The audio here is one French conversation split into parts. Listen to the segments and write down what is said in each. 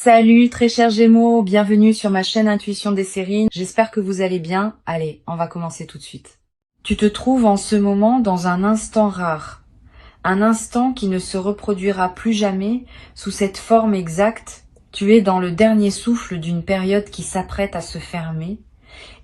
Salut très chers Gémeaux, bienvenue sur ma chaîne Intuition des Séries. J'espère que vous allez bien. Allez, on va commencer tout de suite. Tu te trouves en ce moment dans un instant rare. Un instant qui ne se reproduira plus jamais sous cette forme exacte. Tu es dans le dernier souffle d'une période qui s'apprête à se fermer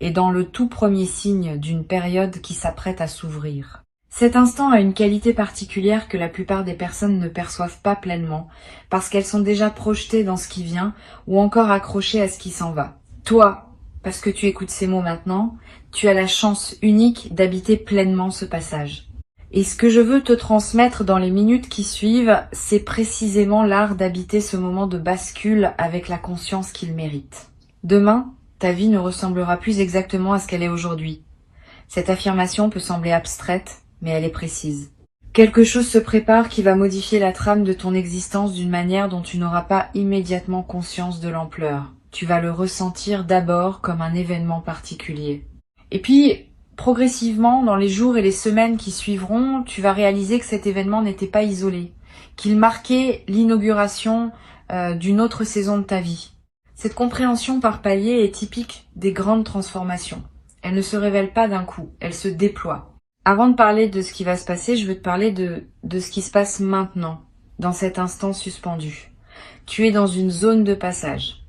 et dans le tout premier signe d'une période qui s'apprête à s'ouvrir. Cet instant a une qualité particulière que la plupart des personnes ne perçoivent pas pleinement, parce qu'elles sont déjà projetées dans ce qui vient, ou encore accrochées à ce qui s'en va. Toi, parce que tu écoutes ces mots maintenant, tu as la chance unique d'habiter pleinement ce passage. Et ce que je veux te transmettre dans les minutes qui suivent, c'est précisément l'art d'habiter ce moment de bascule avec la conscience qu'il mérite. Demain, ta vie ne ressemblera plus exactement à ce qu'elle est aujourd'hui. Cette affirmation peut sembler abstraite, mais elle est précise. Quelque chose se prépare qui va modifier la trame de ton existence d'une manière dont tu n'auras pas immédiatement conscience de l'ampleur. Tu vas le ressentir d'abord comme un événement particulier. Et puis, progressivement, dans les jours et les semaines qui suivront, tu vas réaliser que cet événement n'était pas isolé, qu'il marquait l'inauguration d'une autre saison de ta vie. Cette compréhension par paliers est typique des grandes transformations. Elle ne se révèle pas d'un coup, elle se déploie. Avant de parler de ce qui va se passer, je veux te parler de ce qui se passe maintenant, dans cet instant suspendu. Tu es dans une zone de passage.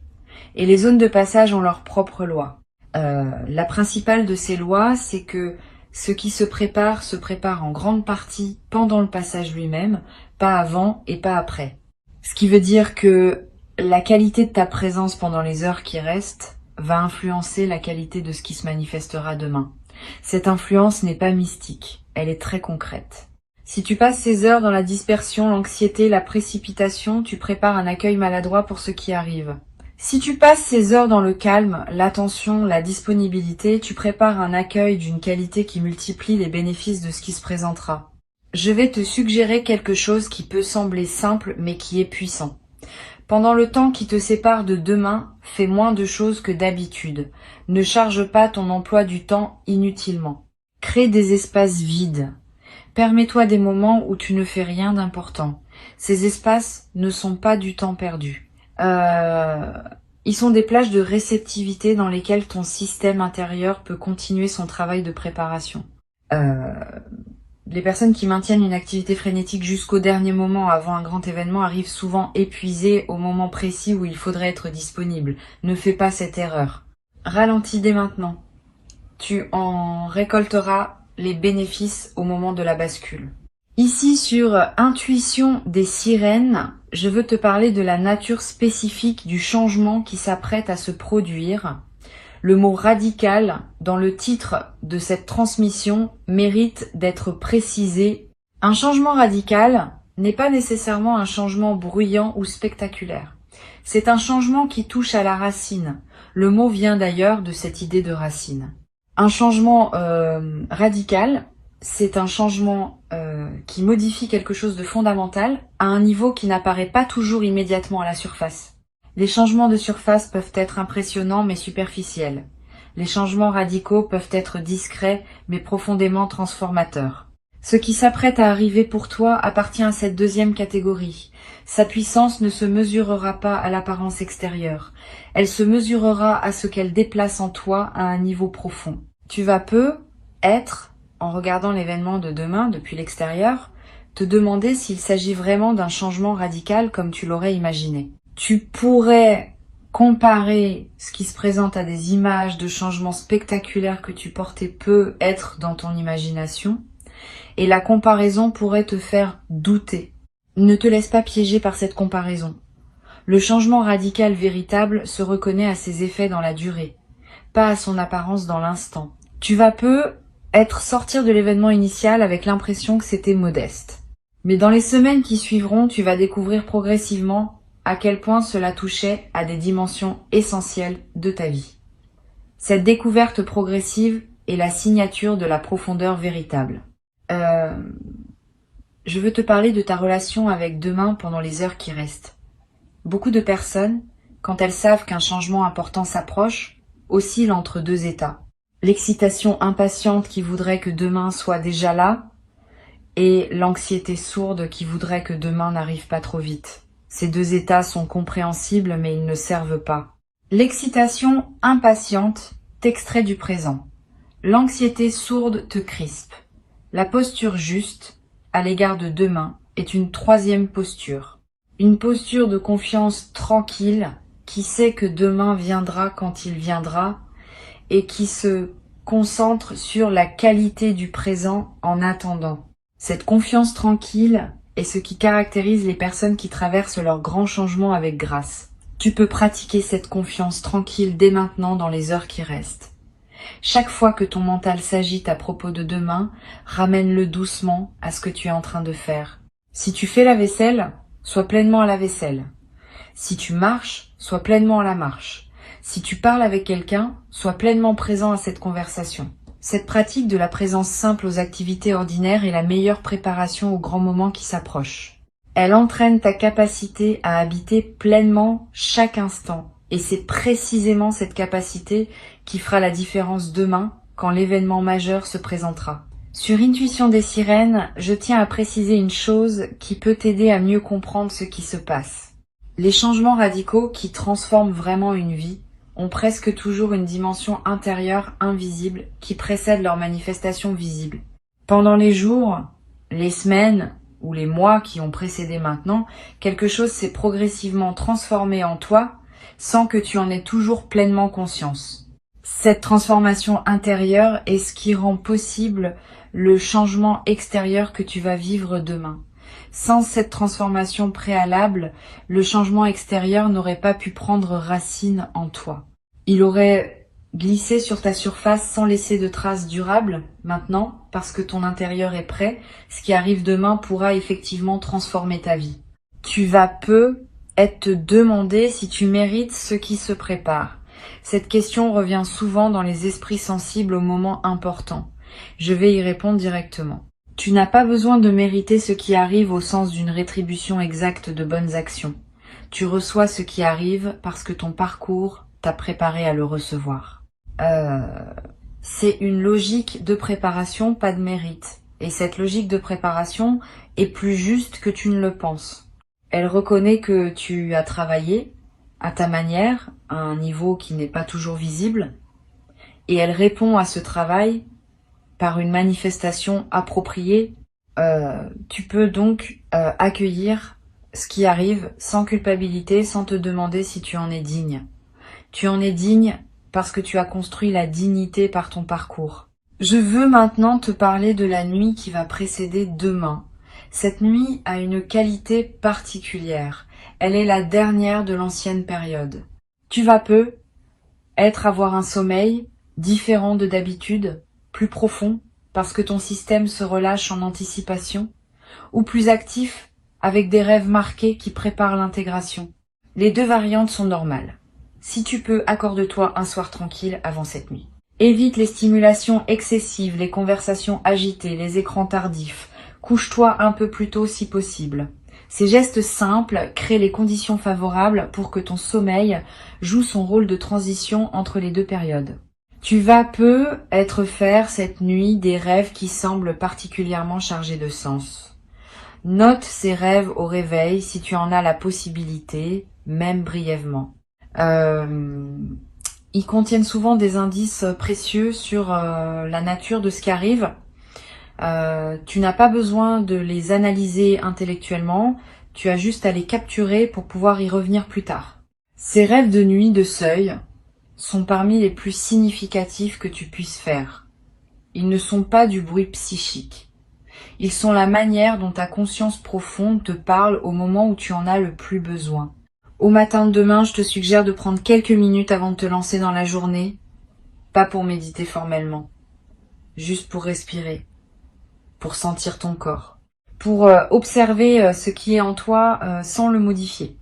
Et les zones de passage ont leurs propres lois. La principale de ces lois, c'est que ce qui se prépare en grande partie pendant le passage lui-même, pas avant et pas après. Ce qui veut dire que la qualité de ta présence pendant les heures qui restent va influencer la qualité de ce qui se manifestera demain. Cette influence n'est pas mystique, elle est très concrète. Si tu passes ces heures dans la dispersion, l'anxiété, la précipitation, tu prépares un accueil maladroit pour ce qui arrive. Si tu passes ces heures dans le calme, l'attention, la disponibilité, tu prépares un accueil d'une qualité qui multiplie les bénéfices de ce qui se présentera. Je vais te suggérer quelque chose qui peut sembler simple mais qui est puissant. Pendant le temps qui te sépare de demain, fais moins de choses que d'habitude. Ne charge pas ton emploi du temps inutilement. Crée des espaces vides. Permets-toi des moments où tu ne fais rien d'important. Ces espaces ne sont pas du temps perdu. Ils sont des plages de réceptivité dans lesquelles ton système intérieur peut continuer son travail de préparation. Les personnes qui maintiennent une activité frénétique jusqu'au dernier moment avant un grand événement arrivent souvent épuisées au moment précis où il faudrait être disponible. Ne fais pas cette erreur. Ralentis dès maintenant. Tu en récolteras les bénéfices au moment de la bascule. Ici sur Intuition des Sirènes, je veux te parler de la nature spécifique du changement qui s'apprête à se produire. Le mot radical dans le titre de cette transmission mérite d'être précisé. Un changement radical n'est pas nécessairement un changement bruyant ou spectaculaire. C'est un changement qui touche à la racine. Le mot vient d'ailleurs de cette idée de racine. Un changement radical, c'est un changement qui modifie quelque chose de fondamental à un niveau qui n'apparaît pas toujours immédiatement à la surface. Les changements de surface peuvent être impressionnants mais superficiels. Les changements radicaux peuvent être discrets mais profondément transformateurs. Ce qui s'apprête à arriver pour toi appartient à cette deuxième catégorie. Sa puissance ne se mesurera pas à l'apparence extérieure. Elle se mesurera à ce qu'elle déplace en toi à un niveau profond. Tu vas être, en regardant l'événement de demain depuis l'extérieur, te demander s'il s'agit vraiment d'un changement radical comme tu l'aurais imaginé. Tu pourrais comparer ce qui se présente à des images de changements spectaculaires que tu portais peu être dans ton imagination, et la comparaison pourrait te faire douter. Ne te laisse pas piéger par cette comparaison. Le changement radical véritable se reconnaît à ses effets dans la durée, pas à son apparence dans l'instant. Tu vas sortir de l'événement initial avec l'impression que c'était modeste. Mais dans les semaines qui suivront, tu vas découvrir progressivement à quel point cela touchait à des dimensions essentielles de ta vie. Cette découverte progressive est la signature de la profondeur véritable. Je veux te parler de ta relation avec demain pendant les heures qui restent. Beaucoup de personnes, quand elles savent qu'un changement important s'approche, oscillent entre deux états. L'excitation impatiente qui voudrait que demain soit déjà là et l'anxiété sourde qui voudrait que demain n'arrive pas trop vite. Ces deux états sont compréhensibles mais ils ne servent pas. L'excitation impatiente t'extrait du présent. L'anxiété sourde te crispe. La posture juste, à l'égard de demain, est une troisième posture. Une posture de confiance tranquille, qui sait que demain viendra quand il viendra, et qui se concentre sur la qualité du présent en attendant. Cette confiance tranquille est ce qui caractérise les personnes qui traversent leurs grands changements avec grâce. Tu peux pratiquer cette confiance tranquille dès maintenant dans les heures qui restent. Chaque fois que ton mental s'agite à propos de demain, ramène-le doucement à ce que tu es en train de faire. Si tu fais la vaisselle, sois pleinement à la vaisselle. Si tu marches, sois pleinement à la marche. Si tu parles avec quelqu'un, sois pleinement présent à cette conversation. Cette pratique de la présence simple aux activités ordinaires est la meilleure préparation aux grands moments qui s'approchent. Elle entraîne ta capacité à habiter pleinement chaque instant. Et c'est précisément cette capacité qui fera la différence demain quand l'événement majeur se présentera. Sur Intuition des sirènes, je tiens à préciser une chose qui peut t'aider à mieux comprendre ce qui se passe. Les changements radicaux qui transforment vraiment une vie ont presque toujours une dimension intérieure invisible qui précède leur manifestation visible. Pendant les jours, les semaines ou les mois qui ont précédé maintenant, quelque chose s'est progressivement transformé en toi sans que tu en aies toujours pleinement conscience. Cette transformation intérieure est ce qui rend possible le changement extérieur que tu vas vivre demain. Sans cette transformation préalable, le changement extérieur n'aurait pas pu prendre racine en toi. Il aurait glissé sur ta surface sans laisser de traces durables maintenant, parce que ton intérieur est prêt. Ce qui arrive demain pourra effectivement transformer ta vie. Tu vas être te demander si tu mérites ce qui se prépare. Cette question revient souvent dans les esprits sensibles aux moments importants. Je vais y répondre directement. Tu n'as pas besoin de mériter ce qui arrive au sens d'une rétribution exacte de bonnes actions. Tu reçois ce qui arrive parce que ton parcours t'a préparé à le recevoir. C'est une logique de préparation, pas de mérite. Et cette logique de préparation est plus juste que tu ne le penses. Elle reconnaît que tu as travaillé à ta manière, à un niveau qui n'est pas toujours visible, et elle répond à ce travail par une manifestation appropriée. Tu peux donc accueillir ce qui arrive sans culpabilité, sans te demander si tu en es digne. Tu en es digne parce que tu as construit la dignité par ton parcours. Je veux maintenant te parler de la nuit qui va précéder demain. Cette nuit a une qualité particulière. Elle est la dernière de l'ancienne période. Tu vas avoir un sommeil différent de d'habitude, plus profond, parce que ton système se relâche en anticipation, ou plus actif, avec des rêves marqués qui préparent l'intégration. Les deux variantes sont normales. Si tu peux, accorde-toi un soir tranquille avant cette nuit. Évite les stimulations excessives, les conversations agitées, les écrans tardifs. Couche-toi un peu plus tôt si possible. Ces gestes simples créent les conditions favorables pour que ton sommeil joue son rôle de transition entre les deux périodes. Tu vas faire cette nuit des rêves qui semblent particulièrement chargés de sens. Note ces rêves au réveil si tu en as la possibilité, même brièvement. Ils contiennent souvent des indices précieux sur la nature de ce qui arrive. Tu n'as pas besoin de les analyser intellectuellement, tu as juste à les capturer pour pouvoir y revenir plus tard. Ces rêves de nuit de seuil sont parmi les plus significatifs que tu puisses faire. Ils ne sont pas du bruit psychique. Ils sont la manière dont ta conscience profonde te parle au moment où tu en as le plus besoin. Au matin de demain, je te suggère de prendre quelques minutes avant de te lancer dans la journée, pas pour méditer formellement, juste pour respirer, pour sentir ton corps, pour observer ce qui est en toi sans le modifier.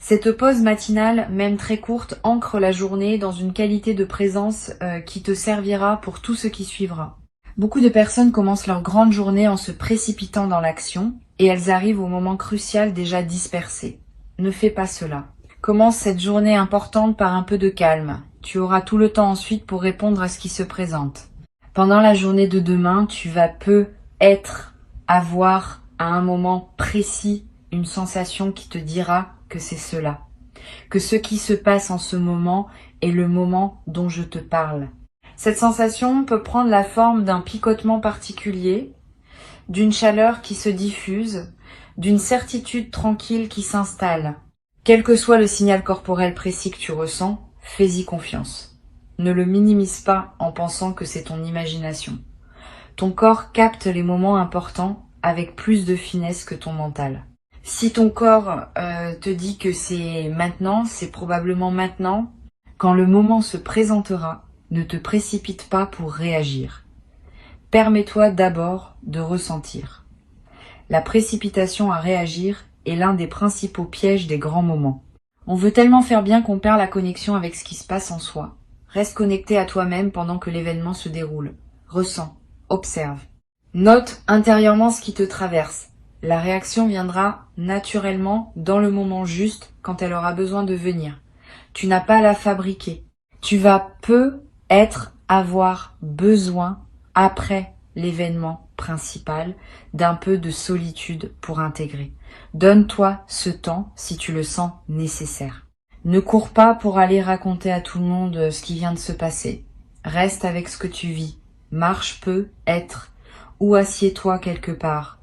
Cette pause matinale, même très courte, ancre la journée dans une qualité de présence qui te servira pour tout ce qui suivra. Beaucoup de personnes commencent leur grande journée en se précipitant dans l'action et elles arrivent au moment crucial déjà dispersées. Ne fais pas cela. Commence cette journée importante par un peu de calme. Tu auras tout le temps ensuite pour répondre à ce qui se présente. Pendant la journée de demain, tu vas avoir à un moment précis une sensation qui te dira que c'est cela, que ce qui se passe en ce moment est le moment dont je te parle. Cette sensation peut prendre la forme d'un picotement particulier, d'une chaleur qui se diffuse, d'une certitude tranquille qui s'installe. Quel que soit le signal corporel précis que tu ressens, fais-y confiance. Ne le minimise pas en pensant que c'est ton imagination. Ton corps capte les moments importants avec plus de finesse que ton mental. Si ton corps te dit que c'est maintenant, c'est probablement maintenant. Quand le moment se présentera, ne te précipite pas pour réagir. Permets-toi d'abord de ressentir. La précipitation à réagir est l'un des principaux pièges des grands moments. On veut tellement faire bien qu'on perd la connexion avec ce qui se passe en soi. Reste connecté à toi-même pendant que l'événement se déroule. Ressens, observe. Note intérieurement ce qui te traverse. La réaction viendra naturellement dans le moment juste quand elle aura besoin de venir. Tu n'as pas à la fabriquer. Tu vas avoir besoin, après l'événement principal, d'un peu de solitude pour intégrer. Donne-toi ce temps si tu le sens nécessaire. Ne cours pas pour aller raconter à tout le monde ce qui vient de se passer. Reste avec ce que tu vis. Marche peu, être, ou assieds-toi quelque part,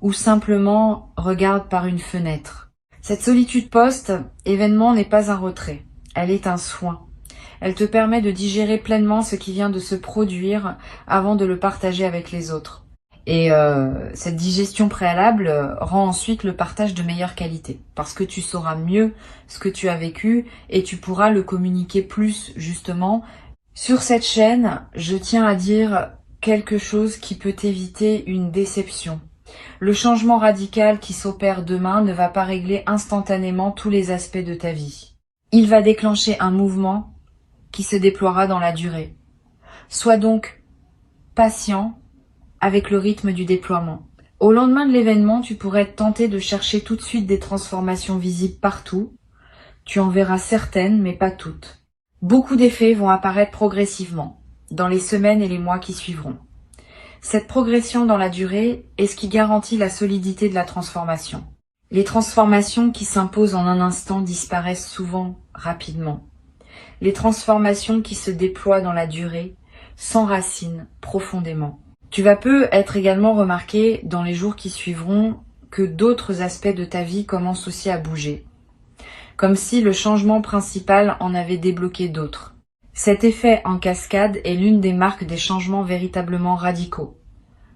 ou simplement regarde par une fenêtre. Cette solitude post-événement n'est pas un retrait, elle est un soin. Elle te permet de digérer pleinement ce qui vient de se produire avant de le partager avec les autres. Et cette digestion préalable rend ensuite le partage de meilleure qualité, parce que tu sauras mieux ce que tu as vécu et tu pourras le communiquer plus justement. Sur cette chaîne, je tiens à dire quelque chose qui peut éviter une déception. Le changement radical qui s'opère demain ne va pas régler instantanément tous les aspects de ta vie. Il va déclencher un mouvement qui se déploiera dans la durée. Sois donc patient avec le rythme du déploiement. Au lendemain de l'événement, tu pourrais être tenté de chercher tout de suite des transformations visibles partout. Tu en verras certaines, mais pas toutes. Beaucoup d'effets vont apparaître progressivement, dans les semaines et les mois qui suivront. Cette progression dans la durée est ce qui garantit la solidité de la transformation. Les transformations qui s'imposent en un instant disparaissent souvent rapidement. Les transformations qui se déploient dans la durée s'enracinent profondément. Tu vas peut être également remarqué dans les jours qui suivront que d'autres aspects de ta vie commencent aussi à bouger, comme si le changement principal en avait débloqué d'autres. Cet effet en cascade est l'une des marques des changements véritablement radicaux.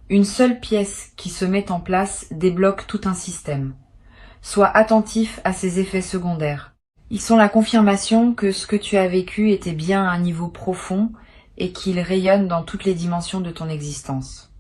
Une seule pièce qui se met en place débloque tout un système. Sois attentif à ces effets secondaires. Ils sont la confirmation que ce que tu as vécu était bien à un niveau profond et qu'il rayonne dans toutes les dimensions de ton existence.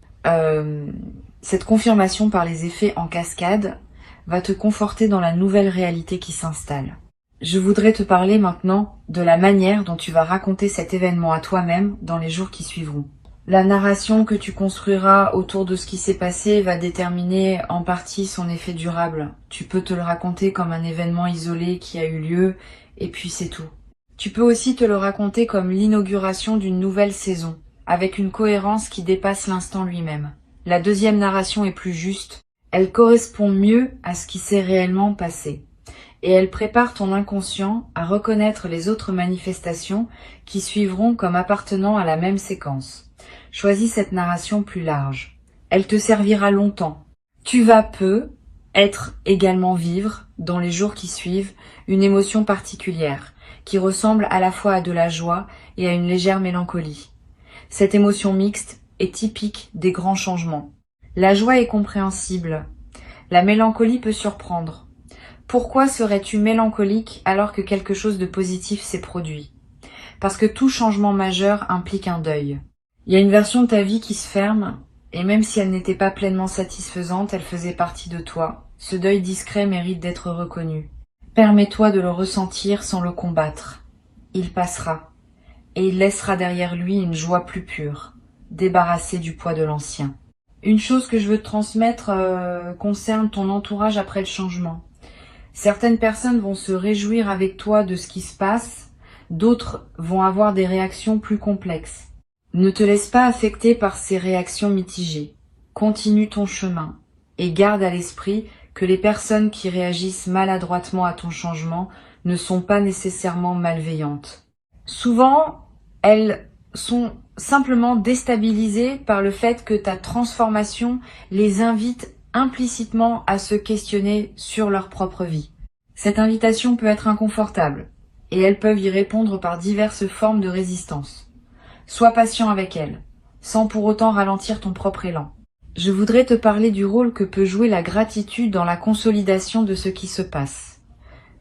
Cette confirmation par les effets en cascade va te conforter dans la nouvelle réalité qui s'installe. Je voudrais te parler maintenant de la manière dont tu vas raconter cet événement à toi-même dans les jours qui suivront. La narration que tu construiras autour de ce qui s'est passé va déterminer en partie son effet durable. Tu peux te le raconter comme un événement isolé qui a eu lieu, et puis c'est tout. Tu peux aussi te le raconter comme l'inauguration d'une nouvelle saison, avec une cohérence qui dépasse l'instant lui-même. La deuxième narration est plus juste, elle correspond mieux à ce qui s'est réellement passé. Et elle prépare ton inconscient à reconnaître les autres manifestations qui suivront comme appartenant à la même séquence. Choisis cette narration plus large. Elle te servira longtemps. Tu vas être également vivre, dans les jours qui suivent, une émotion particulière, qui ressemble à la fois à de la joie et à une légère mélancolie. Cette émotion mixte est typique des grands changements. La joie est compréhensible. La mélancolie peut surprendre. Pourquoi serais-tu mélancolique alors que quelque chose de positif s'est produit? Parce que tout changement majeur implique un deuil. Il y a une version de ta vie qui se ferme, et même si elle n'était pas pleinement satisfaisante, elle faisait partie de toi. Ce deuil discret mérite d'être reconnu. Permets-toi de le ressentir sans le combattre. Il passera, et il laissera derrière lui une joie plus pure, débarrassée du poids de l'ancien. Une chose que je veux te transmettre concerne ton entourage après le changement. Certaines personnes vont se réjouir avec toi de ce qui se passe, d'autres vont avoir des réactions plus complexes. Ne te laisse pas affecter par ces réactions mitigées. Continue ton chemin et garde à l'esprit que les personnes qui réagissent maladroitement à ton changement ne sont pas nécessairement malveillantes. Souvent, elles sont simplement déstabilisées par le fait que ta transformation les invite implicitement à se questionner sur leur propre vie. Cette invitation peut être inconfortable, et elles peuvent y répondre par diverses formes de résistance. Sois patient avec elles, sans pour autant ralentir ton propre élan. Je voudrais te parler du rôle que peut jouer la gratitude dans la consolidation de ce qui se passe.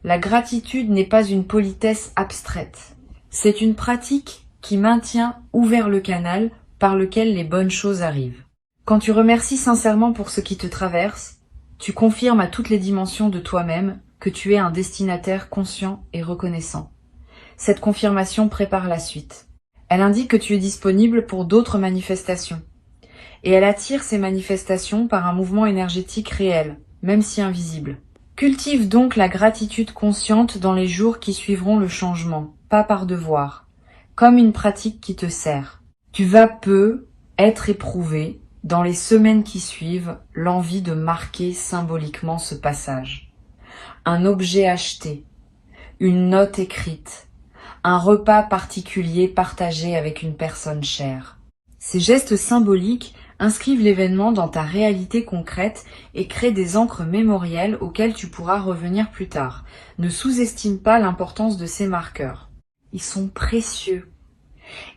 La gratitude n'est pas une politesse abstraite. C'est une pratique qui maintient ouvert le canal par lequel les bonnes choses arrivent. Quand tu remercies sincèrement pour ce qui te traverse, tu confirmes à toutes les dimensions de toi-même que tu es un destinataire conscient et reconnaissant. Cette confirmation prépare la suite. Elle indique que tu es disponible pour d'autres manifestations. Et elle attire ces manifestations par un mouvement énergétique réel, même si invisible. Cultive donc la gratitude consciente dans les jours qui suivront le changement, pas par devoir, comme une pratique qui te sert. Tu vas peu être éprouvé, dans les semaines qui suivent, l'envie de marquer symboliquement ce passage. Un objet acheté, une note écrite, un repas particulier partagé avec une personne chère. Ces gestes symboliques inscrivent l'événement dans ta réalité concrète et créent des ancres mémorielles auxquelles tu pourras revenir plus tard. Ne sous-estime pas l'importance de ces marqueurs. Ils sont précieux.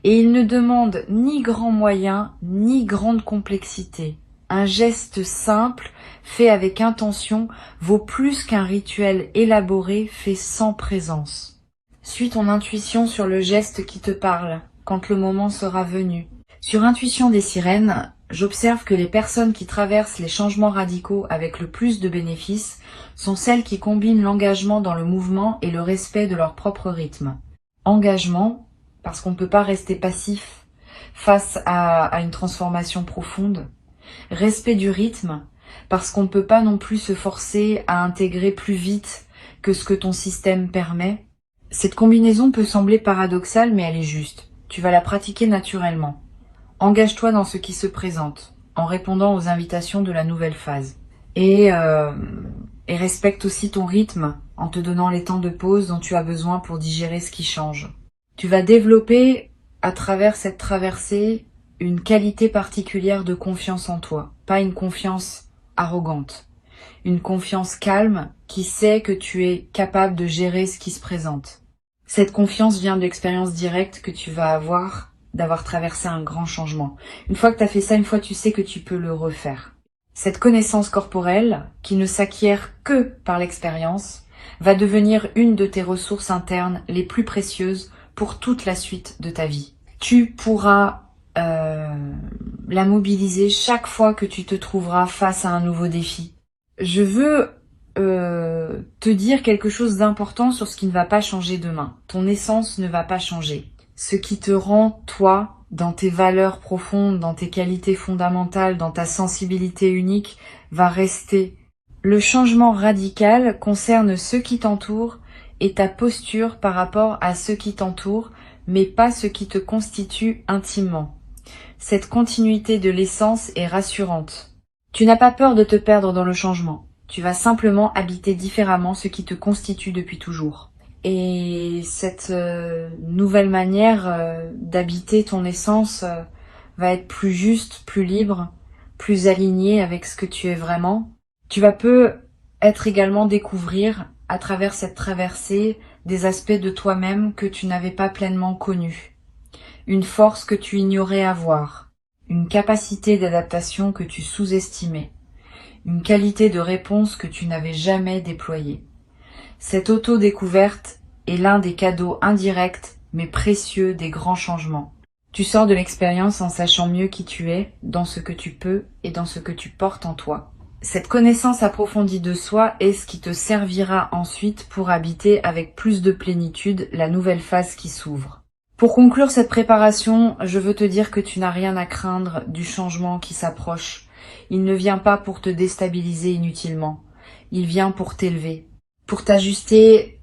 Et ils ne demandent ni grands moyens, ni grande complexité. Un geste simple, fait avec intention, vaut plus qu'un rituel élaboré fait sans présence. Suis ton intuition sur le geste qui te parle, quand le moment sera venu. Sur Intuition des sirènes, j'observe que les personnes qui traversent les changements radicaux avec le plus de bénéfices sont celles qui combinent l'engagement dans le mouvement et le respect de leur propre rythme. Engagement, parce qu'on ne peut pas rester passif face à une transformation profonde. Respect du rythme, parce qu'on ne peut pas non plus se forcer à intégrer plus vite que ce que ton système permet. Cette combinaison peut sembler paradoxale, mais elle est juste. Tu vas la pratiquer naturellement. Engage-toi dans ce qui se présente, en répondant aux invitations de la nouvelle phase. Et respecte aussi ton rythme, en te donnant les temps de pause dont tu as besoin pour digérer ce qui change. Tu vas développer, à travers cette traversée, une qualité particulière de confiance en toi. Pas une confiance arrogante. Une confiance calme qui sait que tu es capable de gérer ce qui se présente. Cette confiance vient de l'expérience directe que tu vas avoir d'avoir traversé un grand changement. Une fois que tu as fait ça, une fois tu sais que tu peux le refaire. Cette connaissance corporelle, qui ne s'acquiert que par l'expérience, va devenir une de tes ressources internes les plus précieuses pour toute la suite de ta vie. Tu pourras la mobiliser chaque fois que tu te trouveras face à un nouveau défi. Je veux te dire quelque chose d'important sur ce qui ne va pas changer demain. Ton essence ne va pas changer. Ce qui te rend, toi, dans tes valeurs profondes, dans tes qualités fondamentales, dans ta sensibilité unique, va rester. Le changement radical concerne ceux qui t'entourent et ta posture par rapport à ceux qui t'entourent, mais pas ce qui te constitue intimement. Cette continuité de l'essence est rassurante. Tu n'as pas peur de te perdre dans le changement. Tu vas simplement habiter différemment ce qui te constitue depuis toujours. Et cette nouvelle manière d'habiter ton essence va être plus juste, plus libre, plus alignée avec ce que tu es vraiment. Tu vas être également découvrir à travers cette traversée des aspects de toi-même que tu n'avais pas pleinement connus. Une force que tu ignorais avoir. Une capacité d'adaptation que tu sous-estimais. Une qualité de réponse que tu n'avais jamais déployée. Cette auto-découverte est l'un des cadeaux indirects mais précieux des grands changements. Tu sors de l'expérience en sachant mieux qui tu es, dans ce que tu peux et dans ce que tu portes en toi. Cette connaissance approfondie de soi est ce qui te servira ensuite pour habiter avec plus de plénitude la nouvelle phase qui s'ouvre. Pour conclure cette préparation, je veux te dire que tu n'as rien à craindre du changement qui s'approche. Il ne vient pas pour te déstabiliser inutilement. Il vient pour t'élever, pour t'ajuster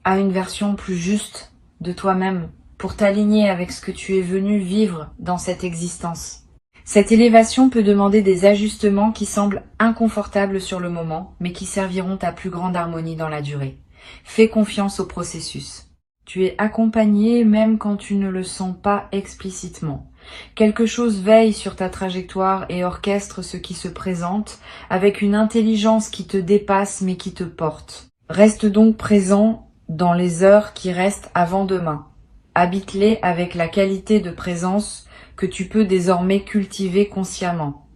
à une version plus juste de toi-même, pour t'aligner avec ce que tu es venu vivre dans cette existence. Cette élévation peut demander des ajustements qui semblent inconfortables sur le moment, mais qui serviront à plus grande harmonie dans la durée. Fais confiance au processus. Tu es accompagné même quand tu ne le sens pas explicitement. Quelque chose veille sur ta trajectoire et orchestre ce qui se présente avec une intelligence qui te dépasse mais qui te porte. Reste donc présent dans les heures qui restent avant demain. Habite-les avec la qualité de présence que tu peux désormais cultiver consciemment.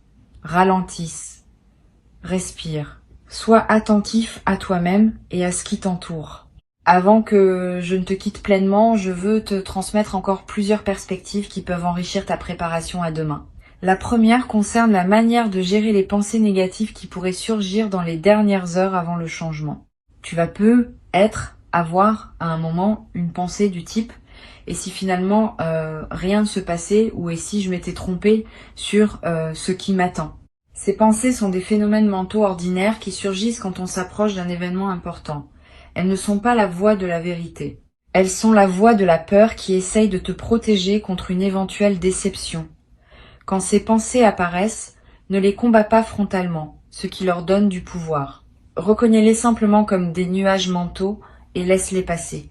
Ralentisse. Respire. Sois attentif à toi-même et à ce qui t'entoure. Avant que je ne te quitte pleinement, je veux te transmettre encore plusieurs perspectives qui peuvent enrichir ta préparation à demain. La première concerne la manière de gérer les pensées négatives qui pourraient surgir dans les dernières heures avant le changement. Tu vas avoir à un moment une pensée du type « et si finalement rien ne se passait ou et si je m'étais trompée sur ce qui m'attend ». Ces pensées sont des phénomènes mentaux ordinaires qui surgissent quand on s'approche d'un événement important. Elles ne sont pas la voix de la vérité. Elles sont la voix de la peur qui essaye de te protéger contre une éventuelle déception. Quand ces pensées apparaissent, ne les combats pas frontalement, ce qui leur donne du pouvoir. Reconnais-les simplement comme des nuages mentaux et laisse-les passer.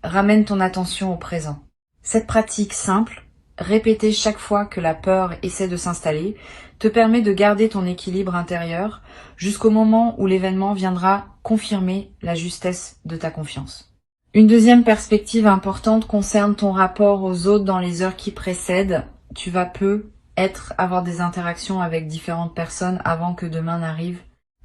Ramène ton attention au présent. Cette pratique simple, répétée chaque fois que la peur essaie de s'installer, te permet de garder ton équilibre intérieur jusqu'au moment où l'événement viendra confirmer la justesse de ta confiance. Une deuxième perspective importante concerne ton rapport aux autres dans les heures qui précèdent. Tu vas avoir des interactions avec différentes personnes avant que demain n'arrive.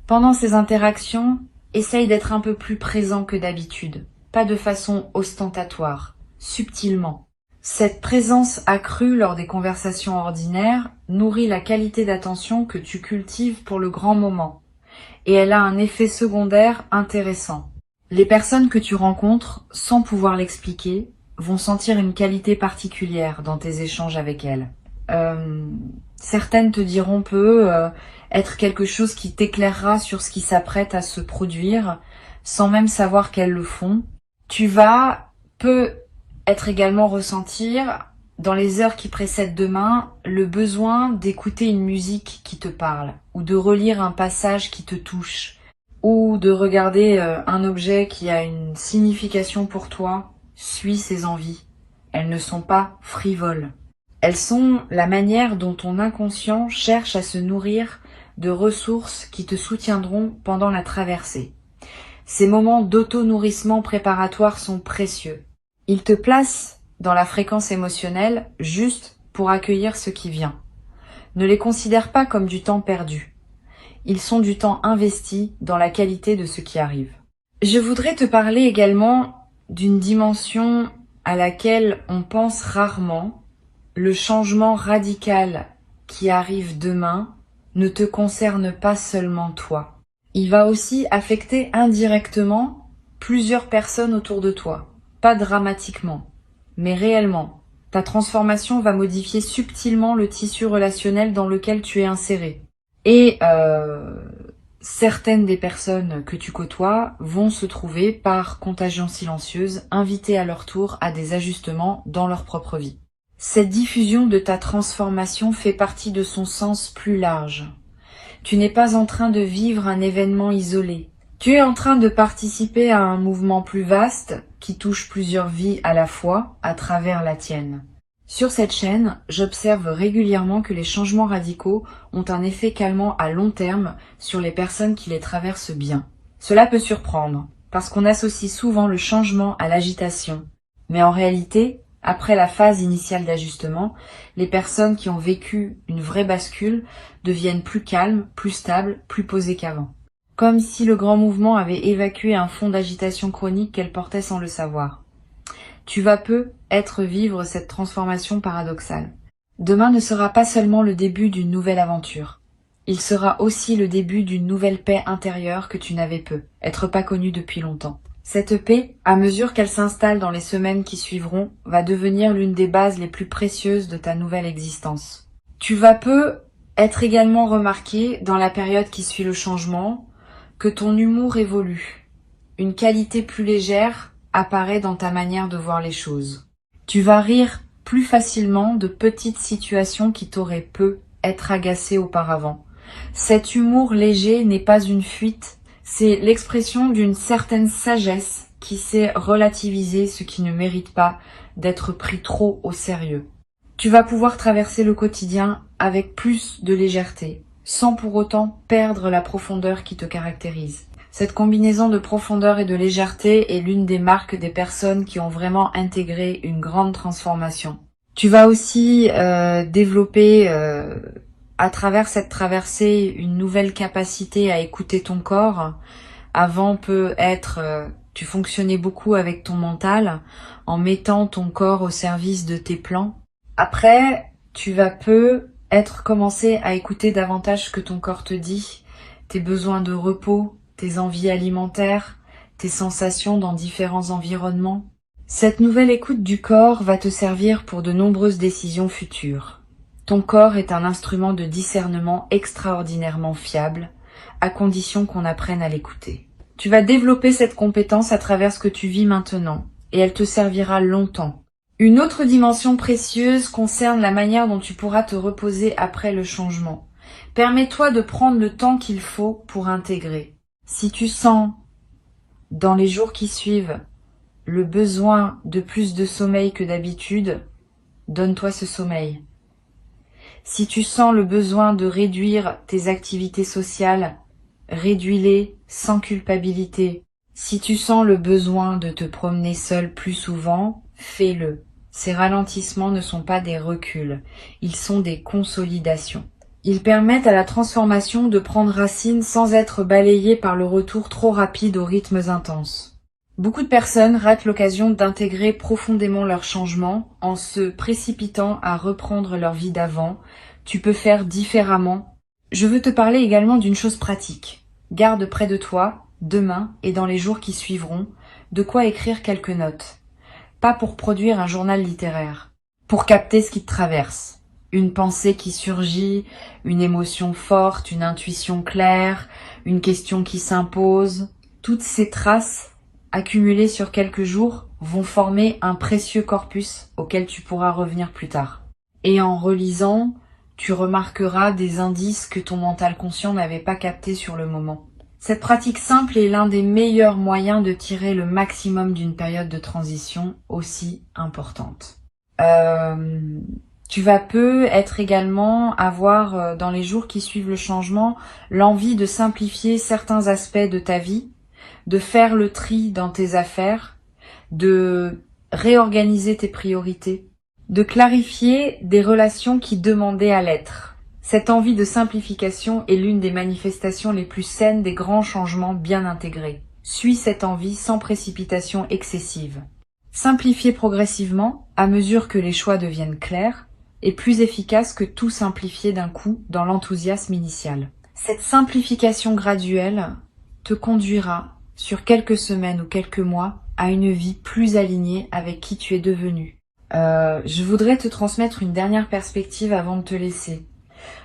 Pendant ces interactions, essaye d'être un peu plus présent que d'habitude, pas de façon ostentatoire, subtilement. Cette présence accrue lors des conversations ordinaires nourrit la qualité d'attention que tu cultives pour le grand moment, et elle a un effet secondaire intéressant. Les personnes que tu rencontres, sans pouvoir l'expliquer, vont sentir une qualité particulière dans tes échanges avec elles. Certaines te diront être quelque chose qui t'éclairera sur ce qui s'apprête à se produire, sans même savoir qu'elles le font. Tu vas être également ressentir, dans les heures qui précèdent demain, le besoin d'écouter une musique qui te parle, ou de relire un passage qui te touche, ou de regarder un objet qui a une signification pour toi. Suis ces envies. Elles ne sont pas frivoles. Elles sont la manière dont ton inconscient cherche à se nourrir de ressources qui te soutiendront pendant la traversée. Ces moments d'auto-nourrissement préparatoire sont précieux. Ils te placent dans la fréquence émotionnelle juste pour accueillir ce qui vient. Ne les considère pas comme du temps perdu. Ils sont du temps investi dans la qualité de ce qui arrive. Je voudrais te parler également d'une dimension à laquelle on pense rarement. Le changement radical qui arrive demain ne te concerne pas seulement toi. Il va aussi affecter indirectement plusieurs personnes autour de toi. Pas dramatiquement, mais réellement. Ta transformation va modifier subtilement le tissu relationnel dans lequel tu es inséré. Et certaines des personnes que tu côtoies vont se trouver, par contagion silencieuse, invitées à leur tour à des ajustements dans leur propre vie. Cette diffusion de ta transformation fait partie de son sens plus large. Tu n'es pas en train de vivre un événement isolé. Tu es en train de participer à un mouvement plus vaste qui touche plusieurs vies à la fois à travers la tienne. Sur cette chaîne, j'observe régulièrement que les changements radicaux ont un effet calmant à long terme sur les personnes qui les traversent bien. Cela peut surprendre, parce qu'on associe souvent le changement à l'agitation. Mais en réalité, après la phase initiale d'ajustement, les personnes qui ont vécu une vraie bascule deviennent plus calmes, plus stables, plus posées qu'avant. Comme si le grand mouvement avait évacué un fond d'agitation chronique qu'elles portaient sans le savoir. Tu vas vivre cette transformation paradoxale. Demain ne sera pas seulement le début d'une nouvelle aventure. Il sera aussi le début d'une nouvelle paix intérieure que tu n'avais être pas connue depuis longtemps. Cette paix, à mesure qu'elle s'installe dans les semaines qui suivront, va devenir l'une des bases les plus précieuses de ta nouvelle existence. Tu vas être également remarqué, dans la période qui suit le changement, que ton humour évolue. Une qualité plus légère apparaît dans ta manière de voir les choses. Tu vas rire plus facilement de petites situations qui t'auraient peu être agacées auparavant. Cet humour léger n'est pas une fuite, c'est l'expression d'une certaine sagesse qui sait relativiser ce qui ne mérite pas d'être pris trop au sérieux. Tu vas pouvoir traverser le quotidien avec plus de légèreté, sans pour autant perdre la profondeur qui te caractérise. Cette combinaison de profondeur et de légèreté est l'une des marques des personnes qui ont vraiment intégré une grande transformation. Tu vas aussi développer à travers cette traversée une nouvelle capacité à écouter ton corps. Avant peut être, tu fonctionnais beaucoup avec ton mental en mettant ton corps au service de tes plans. Après, tu vas commencer à écouter davantage ce que ton corps te dit, tes besoins de repos, tes envies alimentaires, tes sensations dans différents environnements. Cette nouvelle écoute du corps va te servir pour de nombreuses décisions futures. Ton corps est un instrument de discernement extraordinairement fiable, à condition qu'on apprenne à l'écouter. Tu vas développer cette compétence à travers ce que tu vis maintenant, et elle te servira longtemps. Une autre dimension précieuse concerne la manière dont tu pourras te reposer après le changement. Permets-toi de prendre le temps qu'il faut pour intégrer. Si tu sens, dans les jours qui suivent, le besoin de plus de sommeil que d'habitude, donne-toi ce sommeil. Si tu sens le besoin de réduire tes activités sociales, réduis-les sans culpabilité. Si tu sens le besoin de te promener seul plus souvent, fais-le. Ces ralentissements ne sont pas des reculs, ils sont des consolidations. Ils permettent à la transformation de prendre racine sans être balayée par le retour trop rapide aux rythmes intenses. Beaucoup de personnes ratent l'occasion d'intégrer profondément leur changement en se précipitant à reprendre leur vie d'avant. Tu peux faire différemment. Je veux te parler également d'une chose pratique. Garde près de toi, demain et dans les jours qui suivront, de quoi écrire quelques notes. Pas pour produire un journal littéraire, pour capter ce qui te traverse. Une pensée qui surgit, une émotion forte, une intuition claire, une question qui s'impose. Toutes ces traces, accumulées sur quelques jours, vont former un précieux corpus auquel tu pourras revenir plus tard. Et en relisant, tu remarqueras des indices que ton mental conscient n'avait pas captés sur le moment. Cette pratique simple est l'un des meilleurs moyens de tirer le maximum d'une période de transition aussi importante. Tu vas être également avoir, dans les jours qui suivent le changement, l'envie de simplifier certains aspects de ta vie, de faire le tri dans tes affaires, de réorganiser tes priorités, de clarifier des relations qui demandaient à l'être. Cette envie de simplification est l'une des manifestations les plus saines des grands changements bien intégrés. Suis cette envie sans précipitation excessive. Simplifier progressivement, à mesure que les choix deviennent clairs, est plus efficace que tout simplifier d'un coup dans l'enthousiasme initial. Cette simplification graduelle te conduira, sur quelques semaines ou quelques mois, à une vie plus alignée avec qui tu es devenu. Je voudrais te transmettre une dernière perspective avant de te laisser.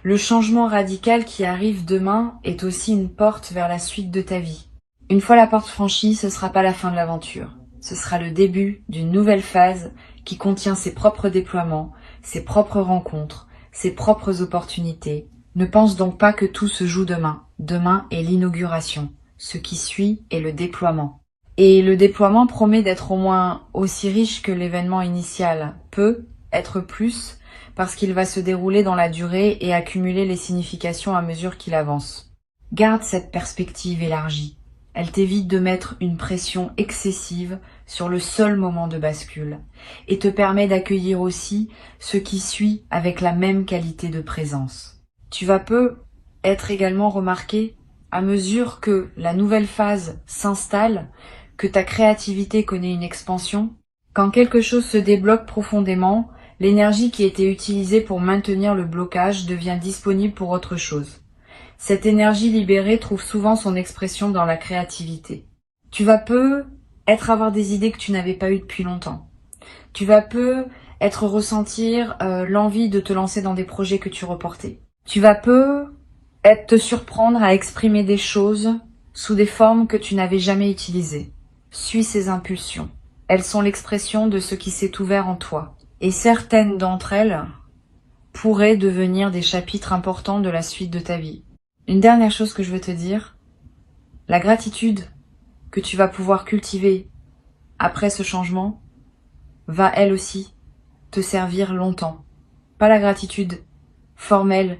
Le changement radical qui arrive demain est aussi une porte vers la suite de ta vie. Une fois la porte franchie, ce sera pas la fin de l'aventure. Ce sera le début d'une nouvelle phase qui contient ses propres déploiements, ses propres rencontres, ses propres opportunités. Ne pense donc pas que tout se joue demain. Demain est l'inauguration. Ce qui suit est le déploiement. Et le déploiement promet d'être au moins aussi riche que l'événement initial. Peut être plus, parce qu'il va se dérouler dans la durée et accumuler les significations à mesure qu'il avance. Garde cette perspective élargie. Elle t'évite de mettre une pression excessive sur le seul moment de bascule et te permet d'accueillir aussi ce qui suit avec la même qualité de présence. Tu vas être également remarqué à mesure que la nouvelle phase s'installe, que ta créativité connaît une expansion. Quand quelque chose se débloque profondément, l'énergie qui était utilisée pour maintenir le blocage devient disponible pour autre chose. Cette énergie libérée trouve souvent son expression dans la créativité. Tu vas avoir des idées que tu n'avais pas eues depuis longtemps. Tu vas ressentir l'envie de te lancer dans des projets que tu reportais. Tu vas te surprendre à exprimer des choses sous des formes que tu n'avais jamais utilisées. Suis ces impulsions. Elles sont l'expression de ce qui s'est ouvert en toi. Et certaines d'entre elles pourraient devenir des chapitres importants de la suite de ta vie. Une dernière chose que je veux te dire, la gratitude que tu vas pouvoir cultiver après ce changement va elle aussi te servir longtemps. Pas la gratitude formelle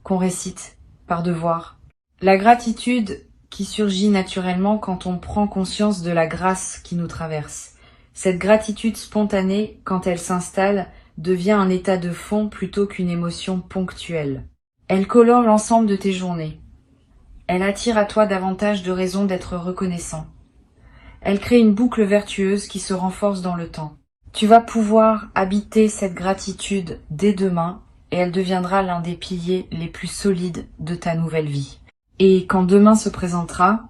qu'on récite par devoir. La gratitude qui surgit naturellement quand on prend conscience de la grâce qui nous traverse. Cette gratitude spontanée, quand elle s'installe, devient un état de fond plutôt qu'une émotion ponctuelle. Elle colore l'ensemble de tes journées. Elle attire à toi davantage de raisons d'être reconnaissant. Elle crée une boucle vertueuse qui se renforce dans le temps. Tu vas pouvoir habiter cette gratitude dès demain et elle deviendra l'un des piliers les plus solides de ta nouvelle vie. Et quand demain se présentera,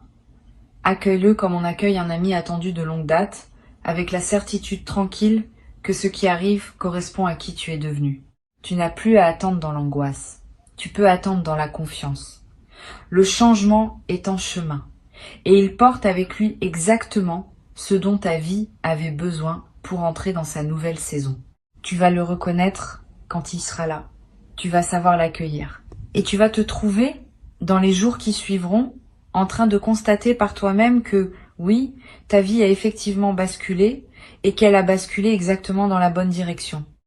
accueille-le comme on accueille un ami attendu de longue date, avec la certitude tranquille que ce qui arrive correspond à qui tu es devenu. Tu n'as plus à attendre dans l'angoisse. Tu peux attendre dans la confiance. Le changement est en chemin et il porte avec lui exactement ce dont ta vie avait besoin pour entrer dans sa nouvelle saison. Tu vas le reconnaître quand il sera là. Tu vas savoir l'accueillir. Et tu vas te trouver, dans les jours qui suivront, en train de constater par toi-même que, oui, ta vie a effectivement basculé et qu'elle a basculé exactement dans la bonne direction.